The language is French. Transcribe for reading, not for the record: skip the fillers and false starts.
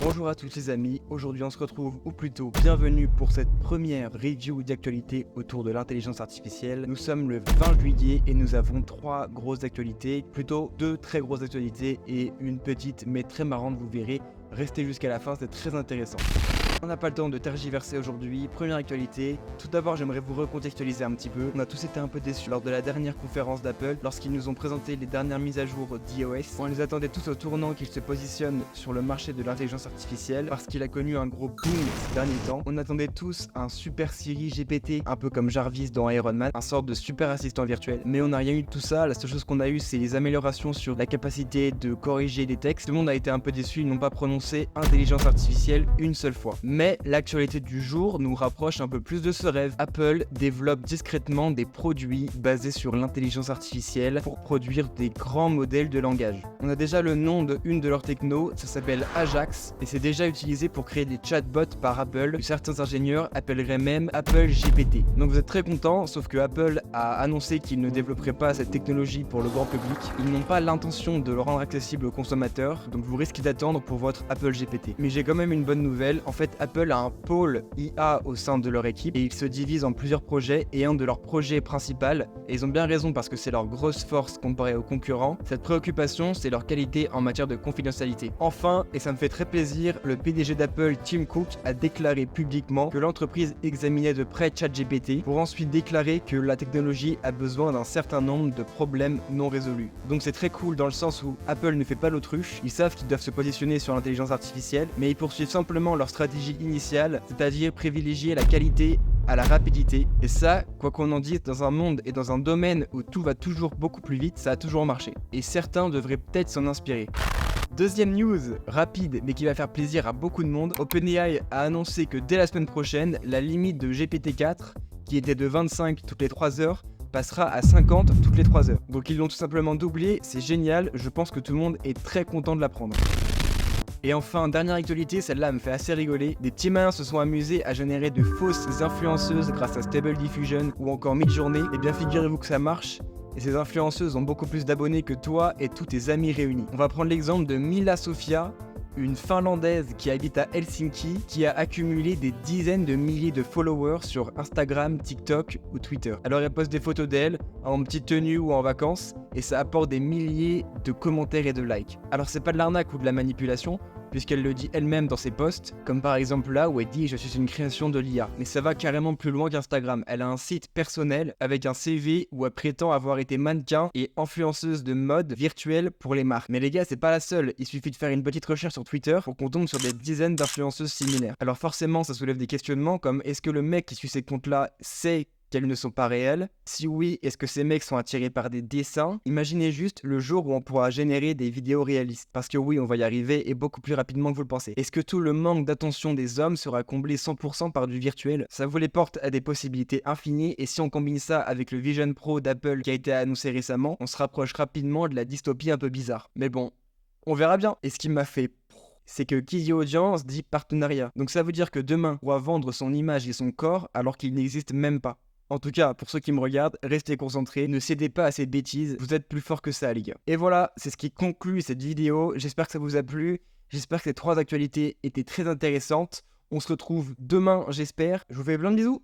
Bonjour à tous les amis, aujourd'hui on se retrouve, ou plutôt bienvenue pour cette première review d'actualité autour de l'intelligence artificielle. Nous sommes le 20 juillet et nous avons 3 grosses actualités, plutôt 2 très grosses actualités et une petite mais très marrante, vous verrez. Restez jusqu'à la fin, c'est très intéressant. On n'a pas le temps de tergiverser aujourd'hui. Première actualité, tout d'abord j'aimerais vous recontextualiser un petit peu. On a tous été un peu déçus lors de la dernière conférence d'Apple lorsqu'ils nous ont présenté les dernières mises à jour d'iOS. On les attendait tous au tournant qu'il se positionne sur le marché de l'intelligence artificielle parce qu'il a connu un gros boom ces derniers temps. On attendait tous un super Siri GPT, un peu comme Jarvis dans Iron Man, un sorte de super assistant virtuel. Mais on n'a rien eu de tout ça, la seule chose qu'on a eu c'est les améliorations sur la capacité de corriger des textes. Tout le monde a été un peu déçu, ils n'ont pas prononcé intelligence artificielle une seule fois. Mais l'actualité du jour nous rapproche un peu plus de ce rêve. Apple développe discrètement des produits basés sur l'intelligence artificielle pour produire des grands modèles de langage. On a déjà le nom de une de leurs technos, ça s'appelle Ajax, et c'est déjà utilisé pour créer des chatbots par Apple, que certains ingénieurs appelleraient même Apple GPT. Donc vous êtes très contents, sauf que Apple a annoncé qu'il ne développerait pas cette technologie pour le grand public. Ils n'ont pas l'intention de le rendre accessible aux consommateurs, donc vous risquez d'attendre pour votre Apple GPT. Mais j'ai quand même une bonne nouvelle, en fait Apple a un pôle IA au sein de leur équipe et ils se divisent en plusieurs projets, et un de leurs projets principaux, et ils ont bien raison parce que c'est leur grosse force comparée aux concurrents, cette préoccupation c'est leur qualité en matière de confidentialité. Enfin, et ça me fait très plaisir, le PDG d'Apple, Tim Cook, a déclaré publiquement que l'entreprise examinait de près ChatGPT pour ensuite déclarer que la technologie a besoin d'un certain nombre de problèmes non résolus. Donc c'est très cool dans le sens où Apple ne fait pas l'autruche, ils savent qu'ils doivent se positionner sur l'intelligence artificielle, mais ils poursuivent simplement leur stratégie initiale, c'est-à-dire privilégier la qualité à la rapidité. Et ça, quoi qu'on en dise, dans un monde et dans un domaine où tout va toujours beaucoup plus vite, ça a toujours marché. Et certains devraient peut-être s'en inspirer. Deuxième news, rapide mais qui va faire plaisir à beaucoup de monde, OpenAI a annoncé que dès la semaine prochaine, la limite de GPT-4, qui était de 25 toutes les 3 heures, passera à 50 toutes les 3 heures. Donc ils l'ont tout simplement doublé, c'est génial, je pense que tout le monde est très content de l'apprendre. Et enfin, dernière actualité, celle-là me fait assez rigoler. Des petits malins se sont amusés à générer de fausses influenceuses grâce à Stable Diffusion ou encore Midjourney. Et bien figurez-vous que ça marche. Et ces influenceuses ont beaucoup plus d'abonnés que toi et tous tes amis réunis. On va prendre l'exemple de Mila Sofia, une Finlandaise qui habite à Helsinki, qui a accumulé des dizaines de milliers de followers sur Instagram, TikTok ou Twitter. Alors elle poste des photos d'elle, en petite tenue ou en vacances, et ça apporte des milliers de commentaires et de likes. Alors c'est pas de l'arnaque ou de la manipulation, puisqu'elle le dit elle-même dans ses posts, comme par exemple là où elle dit « Je suis une création de l'IA ». Mais ça va carrément plus loin qu'Instagram. Elle a un site personnel avec un CV où elle prétend avoir été mannequin et influenceuse de mode virtuelle pour les marques. Mais les gars, c'est pas la seule, il suffit de faire une petite recherche sur Twitter pour qu'on tombe sur des dizaines d'influenceuses similaires. Alors forcément, ça soulève des questionnements comme est-ce que le mec qui suit ces comptes-là sait qu'elles ne sont pas réelles? Si oui, est-ce que ces mecs sont attirés par des dessins? Imaginez juste le jour où on pourra générer des vidéos réalistes. Parce que oui, on va y arriver et beaucoup plus rapidement que vous le pensez. Est-ce que tout le manque d'attention des hommes sera comblé 100% par du virtuel? Ça vous les porte à des possibilités infinies, et si on combine ça avec le Vision Pro d'Apple qui a été annoncé récemment, on se rapproche rapidement de la dystopie un peu bizarre. Mais bon, on verra bien. Et ce qui m'a fait c'est que qui dit audience dit partenariat. Donc ça veut dire que demain, on pourra vendre son image et son corps alors qu'il n'existe même pas. En tout cas, pour ceux qui me regardent, restez concentrés, ne cédez pas à ces bêtises, vous êtes plus fort que ça les gars. Et voilà, c'est ce qui conclut cette vidéo, j'espère que ça vous a plu, j'espère que ces 3 actualités étaient très intéressantes. On se retrouve demain, j'espère, je vous fais plein de bisous.